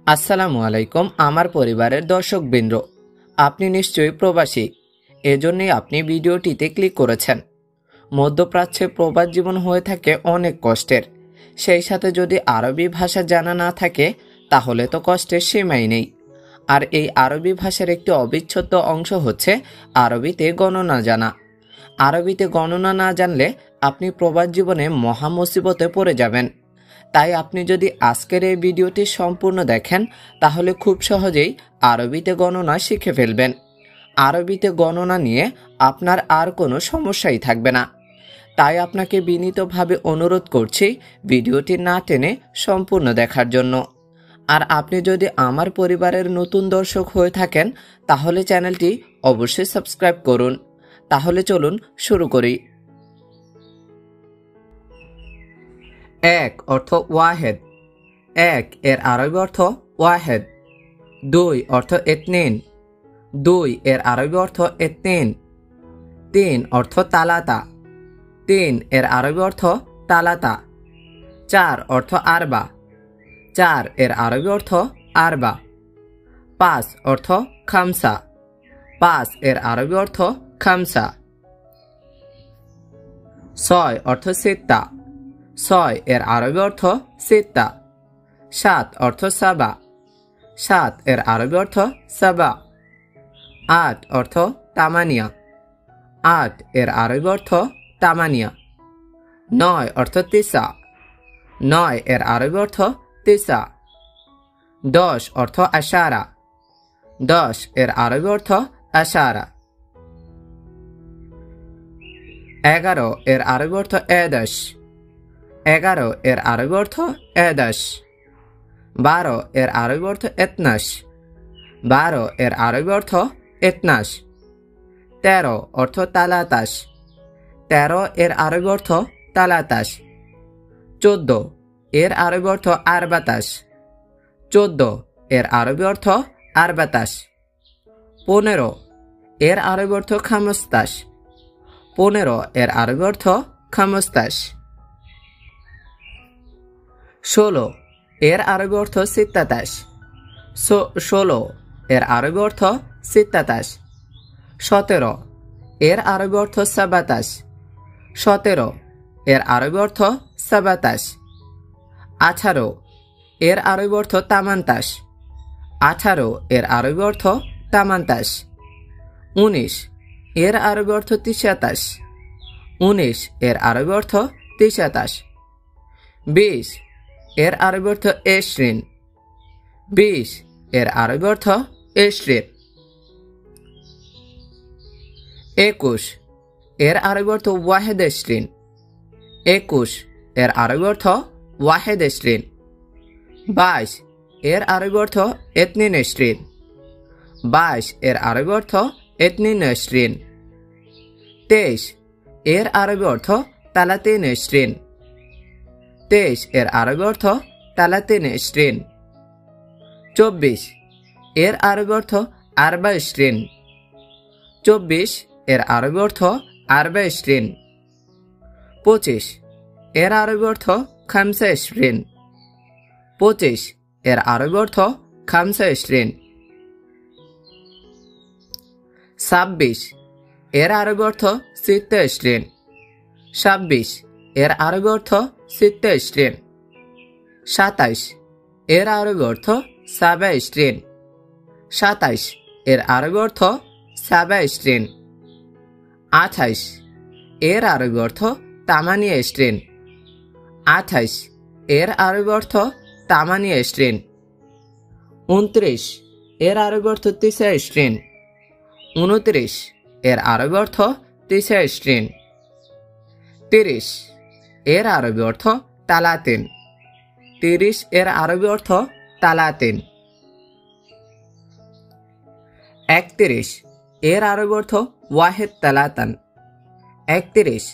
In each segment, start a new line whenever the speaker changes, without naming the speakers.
আসসালামু আলাইকুম আমার পরিবারের দর্শকবৃন্দ, আপনি নিশ্চয়ই প্রবাসী, এজন্যই আপনি ভিডিওটিতে ক্লিক করেছেন। মধ্যপ্রাচ্যে প্রবাস জীবন হয়ে থাকে অনেক কষ্টের, সেই সাথে যদি আরবি ভাষা জানা না থাকে তাহলে তো কষ্টের সীমাই নেই। আর এই আরবি ভাষার একটি অবিচ্ছেদ্য অংশ হচ্ছে আরবিতে গণনা জানা। আরবিতে গণনা না জানলে আপনি প্রবাস জীবনে মহা মুসিবতে পড়ে যাবেন। তাই আপনি যদি আজকের এই ভিডিওটি সম্পূর্ণ দেখেন তাহলে খুব সহজেই আরবিতে গণনা শিখে ফেলবেন। আরবিতে গণনা নিয়ে আপনার আর কোনো সমস্যাই থাকবে না। তাই আপনাকে বিনীতভাবে অনুরোধ করছি ভিডিওটি না টেনে সম্পূর্ণ দেখার জন্য। আর আপনি যদি আমার পরিবারের নতুন দর্শক হয়ে থাকেন তাহলে চ্যানেলটি অবশ্যই সাবস্ক্রাইব করুন। তাহলে চলুন শুরু করি। এক অর্থ ওয়াহেদ। এক এর আরবি অর্থ ওয়াহেদ। দুই অর্থ এতনিন। দুই এর আরবি অর্থ এতনিন। তিন অর্থ তালাতা। তিন এর আরবি অর্থ তালাতা। চার অর্থ আরবা। চার এর আরবি অর্থ আরবা। পাঁচ অর্থ খামসা। পাঁচ এর আরবি অর্থ খামসা। ছয় অর্থ সিত্তা। ছয় এর আরবি অর্থ সিত্তা। সাত অর্থ সাবা। সাত এর আরবি অর্থ সাবা। আট অর্থ তামানিয়া। আট এর আরবি অর্থ তামানিয়া। নয় অর্থ তিসা। নয় এর আরবি অর্থ তিসা। দশ অর্থ আশারা। দশ এর আরবি অর্থ আশারা। এগারো এর আরবি অর্থ এদশ। এগারো এর আরবি অর্থ এদশ। বারো এর আরবি অর্থ এতনাশ। বারো এর আরবি অর্থ এতনাশ। তেরো অর্থ তালাতাশ। তেরো এর আরবি অর্থ তালাতাশ। চোদ্দ এর আরবি অর্থ আরবাতাশ। চোদ্দ এর আরবি অর্থ আরবাতাশ। পনেরো এর আরবি অর্থ খামস্তাশ। পনেরো এর আরবি অর্থ খামস্তাশ। ষোলো এর আরবি অর্থ সিত্তাতাশ। ষোলো এর আরবি অর্থ সিত্তাতাশ। সতেরো এর আরবি অর্থ সাবাতাশ। সতেরো এর আরবি অর্থ সাবাতাশ। আঠারো এর আরবি অর্থ তামান্তাশ। আঠারো এর আরবি অর্থ তামান্তাশ। উনিশ এর আরবি অর্থ তিসাতাশ। উনিশ এর আরবি অর্থ তিসাতাশ। বিশ এর আরবি অর্থ এশরিন। বিশ এর আরবি অর্থ এশরিন। একুশ এর আরবি অর্থ ওয়াহেদ এশরিন। একুশ এর আরবি অর্থ ওয়াহেদ এশরিন। বাইশ এর আরবি অর্থ এতনিন এশরিন। বাইশ এর আরবি অর্থ এতনিন এশরিন। তেইশ এর আরবি অর্থ তালাতিন এশরিন। তেইশ এর আরবি অর্থ তালাতিন এশরিন। চব্বিশ এর আরবি অর্থ আরবা এশরিন। চব্বিশ এর আরবি অর্থ আরবা এশরিন। পঁচিশ এর আরবি অর্থ খামসা এশরিন। পঁচিশ এর আরবি অর্থ খামসা এশরিন। ছাব্বিশ এর আরবি অর্থ সিত্তা এশরিন। ছাব্বিশ এর আরবি অর্থ সিত্তা এশরিন। সাতাইশ এর আরবি অর্থ সাবা এশরিন। সাতাইশ এর আরবি অর্থ সাবা এশরিন। আঠাইশ এর আরবি অর্থ তামানিয়া এশরিন। আঠাইশ এর আরবি অর্থ তামানিয়া এশরিন। 29 এর আরবি অর্থ তিসা এশরিন। 29 এর আরবি অর্থ তিসা এশরিন। 30 এর আরবি অর্থ তালাতিন। 30 এর আরবি অর্থ তালাতিন। 31 এর আরবি অর্থ ওয়াহেদ তালাতান। 31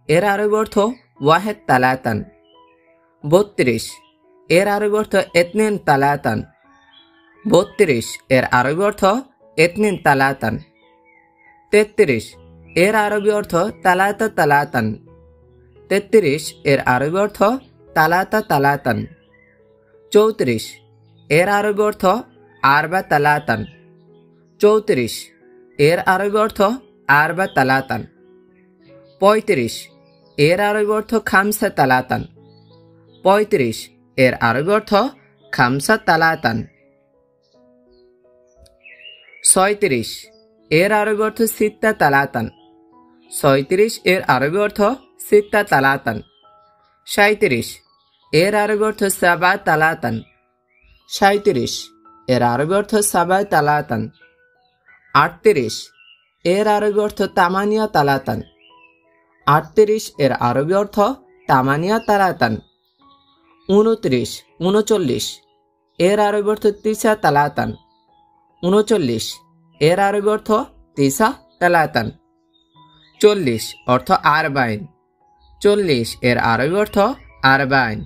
এর আরবি অর্থ ওয়াহেদ তালাতান। 32 এর আরবি অর্থ এতনিন তালাতান। 32 এর আরবি অর্থ এতনিন তালাতান। 33 এর আরবি অর্থ তালাতা তালাতান। 33 এর আরবি অর্থ তালাতা তালাতান। 34 এর আরবি অর্থ আরবা তালাতান। 34 এর আরবি অর্থ আরবা তালাতান। 35 এর আরবি অর্থ খামসা তালাতান। 35 এর আরবি অর্থ খামসা তালাতান। 36 এর আরবি অর্থ সিত্তা তালাতান। 37 এর আরবি অর্থ সিত্তা তালাতান। 37 এর আরবি অর্থ সাবা তালাতান। 37 এর আরবি অর্থ সাবা তালাতান। 38 এর আরবি অর্থ তামানিয়া তালাতান। 38 এর আরবি অর্থ তামানিয়া তালাতান। 29 39 এর আরবি অর্থ তিসা তালাতান। 39 এর আরবি অর্থ তিসা তালাতান। 40 অর্থ আরবাইন। 40 এর আরবি অর্থ আরবাইন।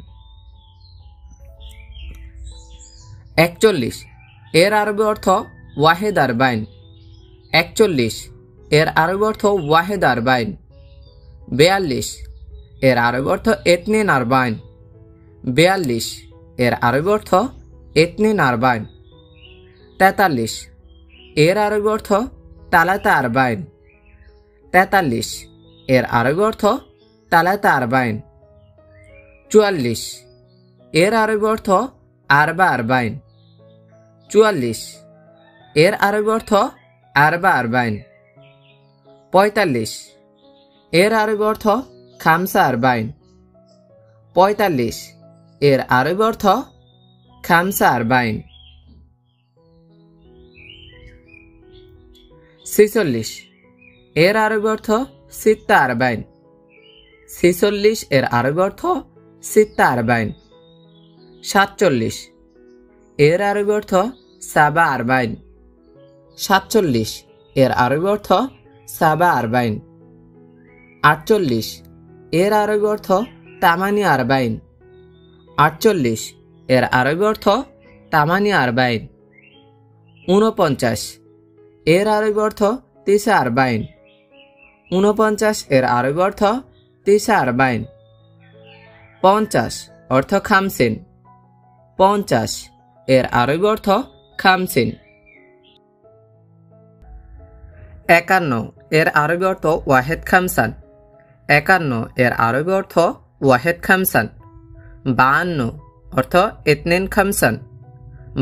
41 এর আরবি অর্থ ওয়াহেদ আরবাইন। 41 এর আরবি অর্থ ওয়াহেদ আরবাইন। 42 এর আরবি অর্থ এতনিন আরবাইন। 42 এর আরবি অর্থ এতনিন আরবাইন। 43 এর আরবি অর্থ তালাতা আরবাইন। 43 এর আরবি অর্থ তালাতা আরবাইন। 44 এর আরবি অর্থ আরবা আরবাইন। 44 এর আরবি অর্থ আরবা আরবাইন। 45 এর আরবি অর্থ খামসা আরবাইন। 45 এর আরবি অর্থ খামসা আরবাইন। 46 এর আরবি অর্থ সিত্তা আরবাইন। 46 এর আরবি অর্থ সিত্তা আরবাইন। 47 এর আরবি অর্থ সাবা আরবাইন। 47 এর আরবি অর্থ সাবা আরবাইন। 48 এর আরবি অর্থ তামানি আরবাইন। 48 এর আরবি অর্থ তামানি আরবাইন। 49 এর আরবি অর্থ তিসা আরবাইন। 49 এর আরবি অর্থ তিসা আরবাইন। 50 অর্থ খামসিন। 50 এর আরবি অর্থ খামসিন। 51 এর আরবি অর্থ ওয়াহেদ খামসান। 51 এর আরবি অর্থ ওয়াহেদ খামসান। 52 অর্থ ইতনিন খামসান।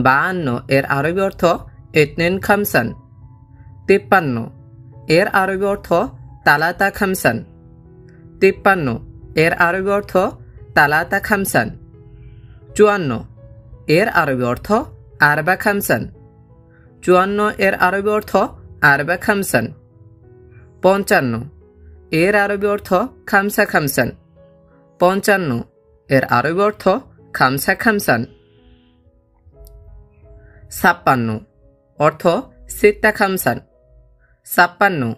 52 এর আরবি অর্থ ইতনিন খামসান। 53 এর আরবি অর্থ তালাতা খামসান। 53 এর আরবি অর্থ তালাতা খামসান। 54 এর আরবি অর্থ আরবা খামসান। 54 এর আরবি অর্থ আরবা খামসান। 55 এর আরবি অর্থ খামসা খামসান। 55 এর আরবি অর্থ খামসা খামসান। 56 অর্থ সিত্তা খামসান। 56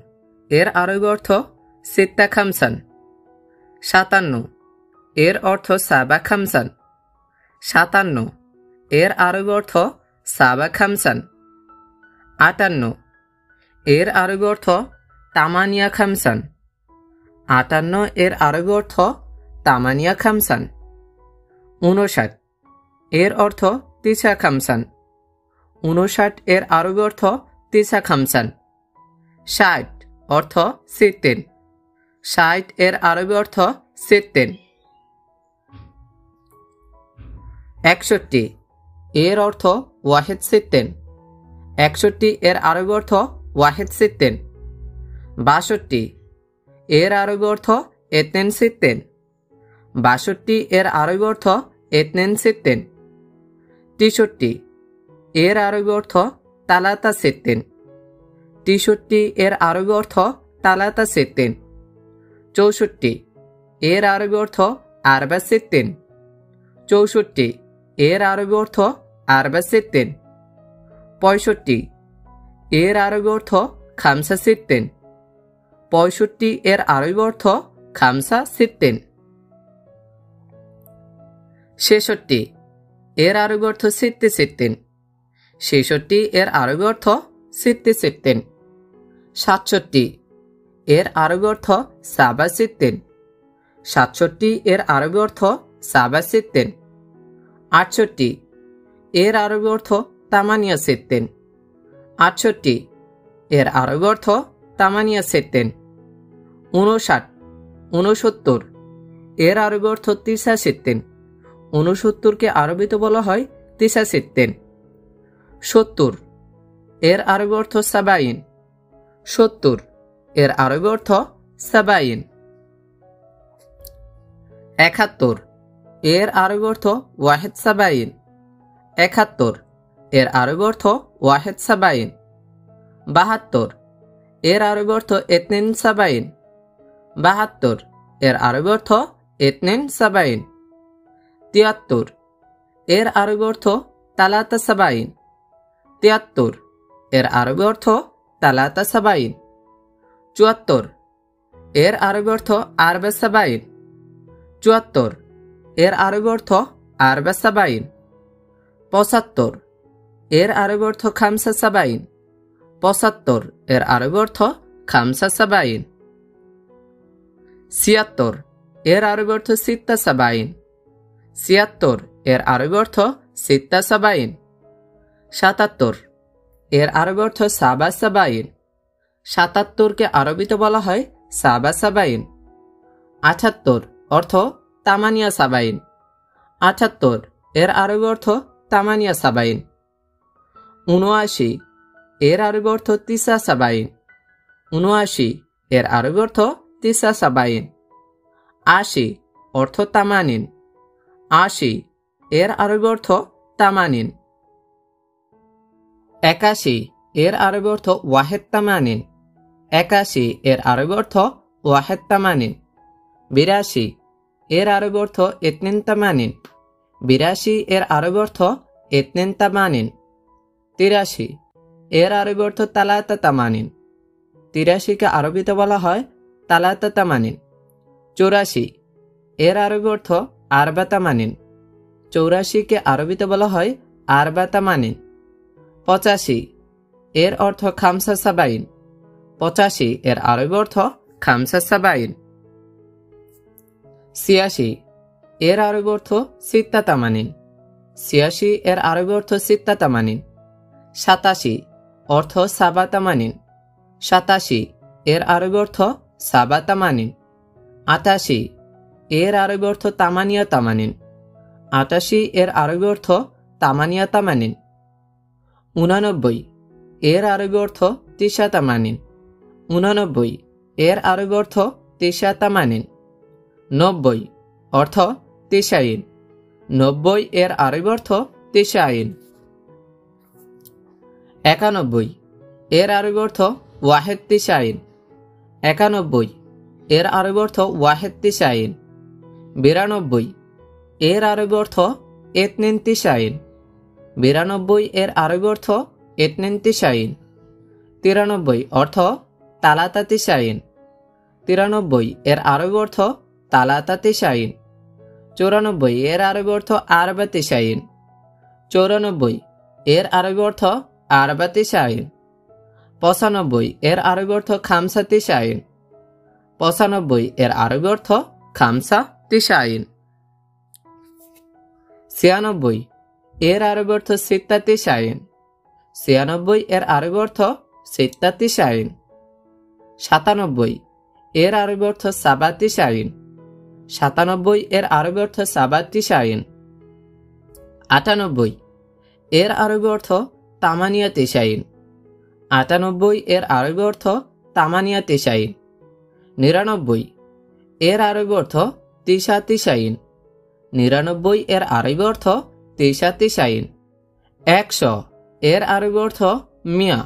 এর আরবি অর্থ সিত্তা খামসান। 57 এর অর্থ সাবা খামসান। 57 এর আরবি অর্থ সাবা খামসান। 58 এর আরবি অর্থ তামানিয়া খামসান। 58 এর আরবি অর্থ তামানিয়া খামসান। 59 এর অর্থ তিসা খামসান। 59 এর আরবি অর্থ তিসা খামসান। 60 অর্থ সিত্তিন। 60 এর আরবি অর্থ সিত্তিন। 61 এর অর্থ ওয়াহেদ সিত্তিন। 61 এর আরবি অর্থ ওয়াহেদ সিত্তিন। 62 এর আরবি অর্থ এতনিন সিত্তিন। 62 এর আরবি অর্থ এতনিন সিত্তিন। 63 এর আরবি অর্থ তালাতা সিত্তিন। 63 এর আরবি অর্থ তালাতা সিত্তিন। 64 এর আরবি অর্থ আরবা সিত্তিন। 64 এর আরবি অর্থ আরবা সিত্তিন। 65 এর আরবি অর্থ খামসা সিত্তিন। 65 এর আরবি অর্থ খামসা সিত্তিন। 66 এর আরবি অর্থ সিত্তি সিত্তিন। 66 এর আরবি অর্থ সিত্তি সিত্তিন। 67 এর আরবি অর্থ সাবা সিত্তিন। 67 এর আরবি অর্থ সাবা সিত্তিন। 68 এর আরবি অর্থ তামানিয়া সিত্তিন। 68, এর আরবি অর্থ তামানিয়া সিত্তিন। 59, 69, এর আরবি অর্থ তিসা সিত্তিন। 69কে আরবিতে বলা হয় তিসা সিত্তিন। 70, এর আরবি অর্থ সাবাইন। 70, এর আরবি অর্থ সাবাইন। 71, এর আরবি অর্থ ওয়াহেদ সাবাইন। 71, এর আরবি অর্থ ওয়াহেদ সাবাইন। 72, এর আরবি অর্থ এতনিন সাবাইন। 72, এর আরবি অর্থ এতনিন সাবাইন। 73, এর আরবি অর্থ তালাতা সাবাইন। 73, এর আরবি অর্থ তালাতা সাবাইন। 74, এর আরবি অর্থ আরবে সাবাইন। 74, এর আরবি অর্থ আরবে সাবাইন। 75, এর আরবি অর্থ খামসা সাবাইন। 75, এর আরবি অর্থ খামসা সাবাইন। 76, এর আরবি অর্থ সিত্তা সাবাইন। 76, এর আরবি অর্থ সিত্তা সাবাইন। 77, এর আরবি অর্থ সাবা সাবাইন। 77কে আরবিতে বলা হয় সাবা সাবাইন। 78, অর্থ তামানিয়া সাবাইন। 78, এর আরবি অর্থ তামানিয়া সাবাইন। 79, এর আরবি অর্থ তিসা সাবাইন। 79, এর আরবি অর্থ তিসা সাবাইন। 80, অর্থ তামানিন। 80, এর আরবি অর্থ তামানিন। 81, এর আরবি অর্থ ওয়াহেদ তামানিন। 81, এর আরবি অর্থ ওয়াহেদ তামানিন। 82, এর আরবি অর্থ এতনিন তামানিন। 82, এর আরবি অর্থ এতনিন তামানিন। 83, এর আরবি অর্থ তালাতা তামানিন। 83কে আরবিতে বলা হয় তালাতা তামানিন। 84, এর আরবি অর্থ আরবা তামানিন। 84কে আরবিতে বলা হয় আরবা তামানিন। 85, এর অর্থ খামসা সাবাইন। 85, এর আরবি অর্থ খামসা সাবাইন। 86, এর আরবি অর্থ সিত্তা তামানিন। 86, এর আরবি অর্থ সিত্তা তামানিন। 87, অর্থ সাবা তামানিন। 87, এর আরবি অর্থ সাবা তামানিন। 88, এর আরবি অর্থ তামানিয়া তামানিন। 88, এর আরবি অর্থ তামানিয়া তামানিন। 89, এর আরবি অর্থ তিসা তামানিন। 89, এর আরবি অর্থ তিসা তামানিন। 90, অর্থ তিসাইন। 90, এর আরবি অর্থ তিসাইন। 91, এর আরবি অর্থ ওয়াহেদ তিসাইন। 91, এর আরবি অর্থ ওয়াহেদ তিসাইন। 92, এর আরবি অর্থ এতনিন তিসাইন। 92, এর আরবি অর্থ এতনিন তিসাইন। 93, অর্থ তালাতা তিসাইন। 93, এর আরবি অর্থ তালাতা তিসাইন। 94, এর আরবি অর্থ আরবা তিসাইন। 94, এর আরবি অর্থ আরবা তিসাইন। 95, এর আরবি অর্থ খামসা তিসাইন। 95, এর আরবি অর্থ খামসা তিসাইন। 96, এর আরবি অর্থ সিত্তা তিসাইন। 96, এর আরবি অর্থ সিত্তা তিসাইন। 97, এর আরবি অর্থ সাবা তিসাইন। 97, এর আরবি অর্থ সাবা তিসাইন। 98, এর আরবি অর্থ তামানিয়া তিসাইন। 98, এর আরবি অর্থ তামানিয়া তিসাইন। 99, এর আরবি অর্থ তিসা তিসাইন। 99, এর আরবি অর্থ তিসা তিসাইন। 100, এর আরবি অর্থ মিয়া।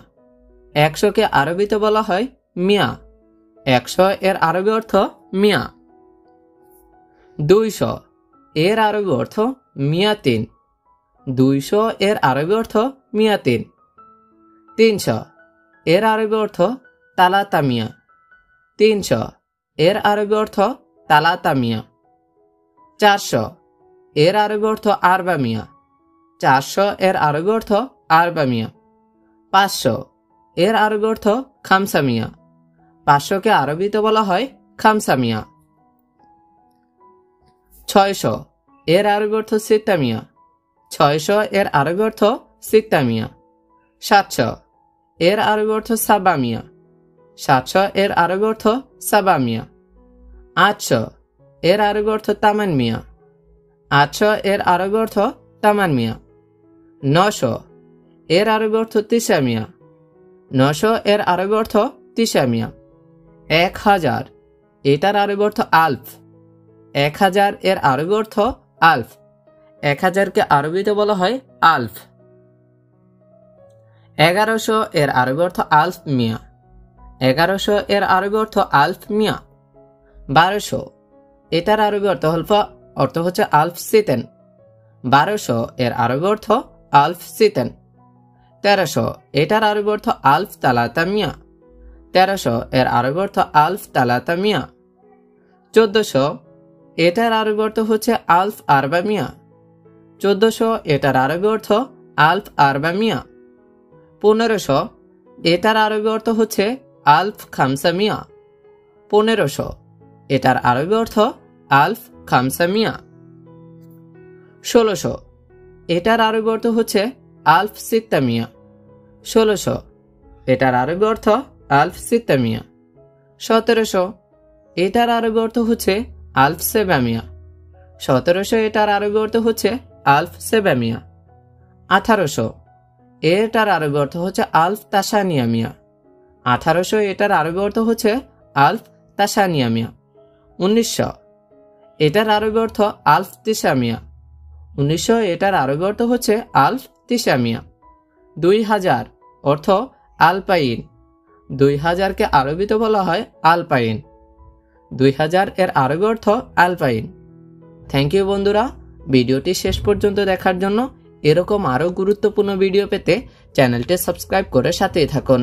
100কে আরবিতে বলা হয় মিয়া। 100, এর আরবি অর্থ মিয়া। 200, এর আরবি অর্থ মিয়াতিন। 200, এর আরবি অর্থ মিয়াতিন। 300, এর আরবি অর্থ তালাতা মিয়া। 300, এর আরবি অর্থ তালাতা মিয়া। 400, এর আরবি অর্থ আরবা মিয়া। 400, এর আরবি অর্থ আরবা মিয়া। 500, এর আরবি অর্থ খামসা মিয়া। 500কে আরবিতে বলা হয় খামসা মিয়া। 600, এর আরবি অর্থ সিত্তা মিয়া। 600 এর আরবি অর্থ সিত্তামিয়া। 700 এর আরবি অর্থ সাবামিয়া। 700 এর আরবি অর্থ সাবামিয়া। 800 এর আরবি অর্থ তামানমিয়া। 800 এর আরবি অর্থ তামানমিয়া। 900 এর আরবি অর্থ তিসামিয়া। 900 এর আরবি অর্থ তিসামিয়া। 1000 এটার আরবি অর্থ আলফ। 1000 এর আরবি অর্থ আলফ। 1000কে আরবিতে বলা হয় আলফ। 1100 এর আরবি অর্থ আলফ মিয়া। 1100 এর আরবি অর্থ আলফ মিয়া। 1200 এটার আরবি অর্থ হচ্ছে আলফ সিতেন। 1200 এর আরবি অর্থ আলফ সিতেন। 1300 এটার আরবি অর্থ আলফ তালাতা মিয়া। 1300 এর আরবি অর্থ আলফ তালাতা মিয়া। 1400 এটার আরবি অর্থ হচ্ছে আলফ আরবা মিয়া। 1400 এটার আরবি অর্থ আলফ আরবা মিয়া। 1500 এটার আরবি অর্থ হচ্ছে আলফ খামসা মিয়া। 1500 এটার আরবি অর্থ আলফ খামসা মিয়া। 1600 এটার আরবি অর্থ হচ্ছে আলফ সিত্তা মিয়া। 1600 এটার আরবি অর্থ আলফ সিত্তা মিয়া। 1700 এটার আরবি অর্থ হচ্ছে আলফ সেবা মিয়া। 1700 এটার আরবি অর্থ হচ্ছে আলফ সেবা মিয়া। 1800 এটার আরবি অর্থ হচ্ছে আলফ তাসানিয়া মিয়া। 1800 এটার আরবি অর্থ হচ্ছে আলফ তাসানিয়া মিয়া। 1900 এটার আরবি অর্থ আলফ তিসা মিয়া। 1900 এটার আরবি অর্থ হচ্ছে আলফ তিসা মিয়া। 2000 অর্থ আলপাইন। 2000কে আরবিতে বলা হয় আলপাইন। 2000 এর আরবি অর্থ আলপাইন। থ্যাংক ইউ বন্ধুরা, ভিডিওটি শেষ পর্যন্ত দেখার জন্য। এরকম আরও গুরুত্বপূর্ণ ভিডিও পেতে চ্যানেলটি সাবস্ক্রাইব করে সাথেই থাকুন।